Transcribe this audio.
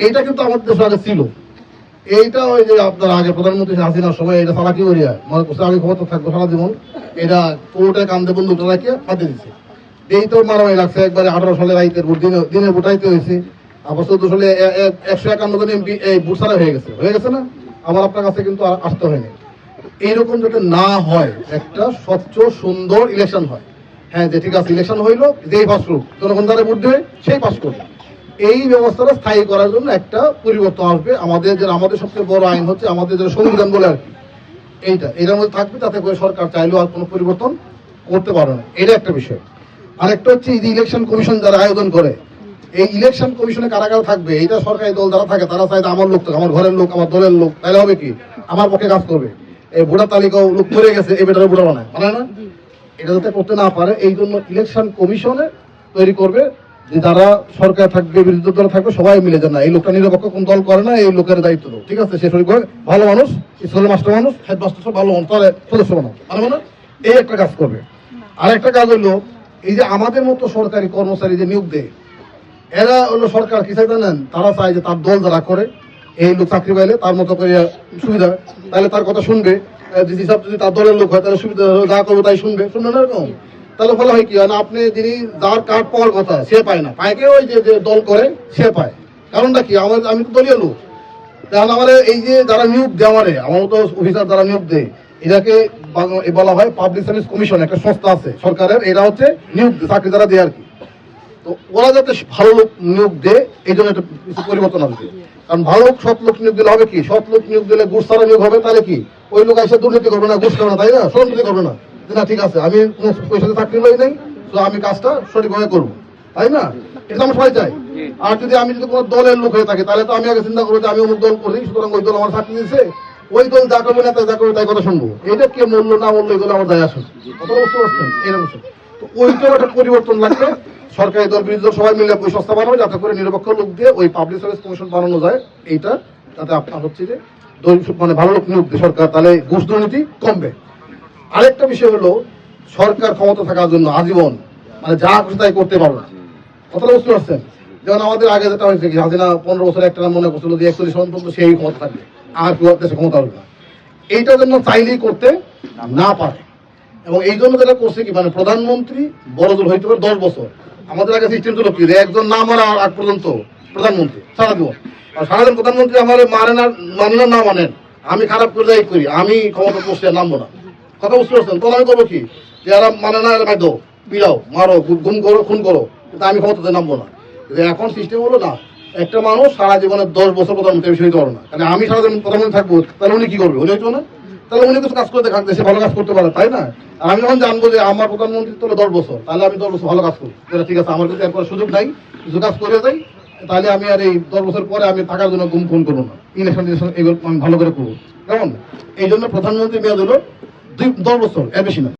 এইটা কিন্তু আমাদের দেশে আগে ছিল। এইটা ওই যে আপনার আগে প্রধানমন্ত্রী হাসিনার সময় এটা সালাকি করিয়া মনে করছে আমি ক্ষমতা থাকবো সারা জীবন, এটা কোর্টে কান্দে বন্ধুটা রাখিয়ে ফাঁদে দিচ্ছে। এই তো মারামারি লাগছে একবারে 18 সালে রাইতের ভোট দিনের ভোটাইতে হয়েছে। আবার 14 সালে 151 জন এমপি এই ভোট ছাড়া হয়ে গেছে না, আমার আপনার কাছে কিন্তু আসতে হয়নি। এইরকম যাতে না হয়, একটা স্বচ্ছ সুন্দর ইলেকশন হয়। হ্যাঁ, যে ঠিক আছে ইলেকশন হইলো, যেই পাস করুক, জনগণ দ্বারা ভোট দেবে সেই পাস করবে। এই ব্যবস্থাটা স্থায়ী করার জন্য একটা পরিবর্তন আসবে। আমাদের সবচেয়ে বড় আইন হচ্ছে আমাদের যে সংবিধান বলে আর কি, এটার মধ্যে থাকবে, তাতে করে সরকার চাইলেও আর কোনো পরিবর্তন করতে পারবে না। এটা একটা বিষয়। আরেকটা হচ্ছে এই যে ইলেকশন কমিশন যারা আয়োজন করে, এই ইলেকশন কমিশনে কারা কারা থাকবে, এটা সরকারি দল যারা থাকে তারা চাইতে আমার লোক থাকে, আমার ঘরের লোক, আমার দলের লোক, তাহলে হবে কি আমার পক্ষে কাজ করবে। এই ভোটার তালিকাও লোক মরে গেছে, এই বেটারে ভোটার বানায় না, এটা যাতে করতে না পারে এই জন্য ইলেকশন কমিশনে তৈরি করবে, যে যারা সরকার থাকবে, বিরোধী দল থাকবে, সবাই মিলে যে না এই লোকটা নিরপেক্ষ কোন দল করে না, এই লোকের দায়িত্ব দাও, ঠিক আছে, সে শরীর ভালো মানুষ, স্কুলের মাস্টার মানুষ, হেডমাস্টার সব ভালো মানুষ, তাহলে সদস্য বানাও, মানে এই একটা কাজ করবে। আর একটা কাজ হইলো এই যে আমাদের মতো সরকারি কর্মচারী যে নিয়োগ দেয়, এরা হলো সরকার কি চাই জানেন, তারা চায় যে তার দল যারা করে এই লোক চাকরি পাইলে তার মতো করে সুবিধা, তাহলে তার কথা শুনবে, যদি তার দলের লোক হয় তাহলে সুবিধা, যা করবে তাই শুনবে না এরকম। তাহলে বলা হয় কি হয় না, আপনি যিনি যার কার্ড পাওয়ার কথা সে পায় না, পায় কেউ ওই যে দল করে সে পায়। কারণটা কি, আমি তো দলীয় লোক, তাহলে আমার এই যে যারা নিয়োগ দেয় আমার মতো অফিসার যারা নিয়োগ দেয়, এটাকে বলা হয় পাবলিক সার্ভিস কমিশন, একটা সংস্থা আছে সরকারের, এরা হচ্ছে নিয়োগ চাকরি যারা দেয় আর কি। তো ওরা যাতে ভালো লোক নিয়োগ দেয় এই জন্য একটা কিছু পরিবর্তন আসবে। কারণ ভালো লোক সৎ লোক নিয়োগ দিলে হবে কি, সৎ লোক নিয়োগ দিলে ঘুষ ছাড়া নিয়োগ হবে, তাহলে কি ওই লোক এসে দুর্নীতি করবে না, ঘুষ করবে না, তাই না, ষড়যন্ত্র করবে না, না ঠিক আছে আমি পয়সাতে চাকরি লই নেই, তো আমি কাজটা সঠিকভাবে করবো, তাই না, এটা আমরা সবাই চাই। আর যদি আমি যদি কোনো দলের লোক হয়ে থাকি তাহলে তো আমি আগে চিন্তা করবো যে আমি অমুক দল করি, সুতরাং ওই দল আমার চাকরি দিচ্ছে, ওই দল যা করবে না যা করবে তাই কথা শুনবো, এটা কে মূল্য না মূল্য এই দলে আমার যায় আসে, কত বুঝতে পারছেন এরকম। তো ওইটার একটা পরিবর্তন লাগবে, সরকারি দল বিরোধী দল সবাই মিলে ওই সংস্থা বানাবে যাতে করে নিরপেক্ষ লোক দিয়ে ওই পাবলিক সার্ভিস কমিশন বানানো যায়। এইটা যাতে আপনার হচ্ছে যে মানে ভালো লোক নিয়োগ দিয়ে সরকার, তাহলে ঘুষ দুর্নীতি কমবে। আরেকটা বিষয় হলো সরকার ক্ষমতা থাকার জন্য আজীবন মানে যা খুশি তাই করতে পারবে না, কথাটা বুঝতে পারছেন। যেমন আমাদের আগে যেটা হয়েছে কি, হাসিনা 15 বছর একটা মনে করছিল যে 41 সন পর্যন্ত সেই ক্ষমতা থাকবে, আর কেউ দেশে ক্ষমতা হবে না, এইটা জন্য চাইলেই করতে না পারে। এবং এই জন্য যেটা করছে কি, মানে প্রধানমন্ত্রী বড় দল হইতে পারে 10 বছর। আমাদের আগে সিস্টেম ছিল কি, একজন না মারা আগ পর্যন্ত প্রধানমন্ত্রী সারা জীবন, আর সারাদিন প্রধানমন্ত্রী আমার মানেন না মানেন, আমি খারাপ করে যাই করি, আমি ক্ষমতা পোস্টে নামবো না, কথা বুঝতে পারছেন। তখন আমি করবো কি, যে এরা মানে না, এরা বাধ্য পিড়াও মারো গুম করো খুন করো, কিন্তু আমি ক্ষমতাতে নামবো না। এখন সিস্টেম হলো না, একটা মানুষ সারা জীবনে 10 বছর প্রধানমন্ত্রী বেশি হইতে পারো না, কারণ আমি সারা জীবন প্রধানমন্ত্রী থাকবো, তাহলে উনি কি করবে, উনি হইতো না, তাহলে উনি কিছু কাজ করতে থাকবে, সে ভালো কাজ করতে পারে, তাই না। আর আমি যখন জানবো যে আমার প্রধানমন্ত্রী তো 10 বছর, তাহলে আমি 10 বছর ভালো কাজ করি, ঠিক আছে আমার কাছে এরপর সুযোগ নাই, কিছু কাজ করে যাই, তাহলে আমি আর এই 10 বছর পরে আমি থাকার জন্য গুম খুন করবো না, ইলেকশন এগুলো আমি ভালো করে করবো। কেমন, এই জন্য প্রধানমন্ত্রী মেয়াদ হলো 10 বছর, এর বেশি না।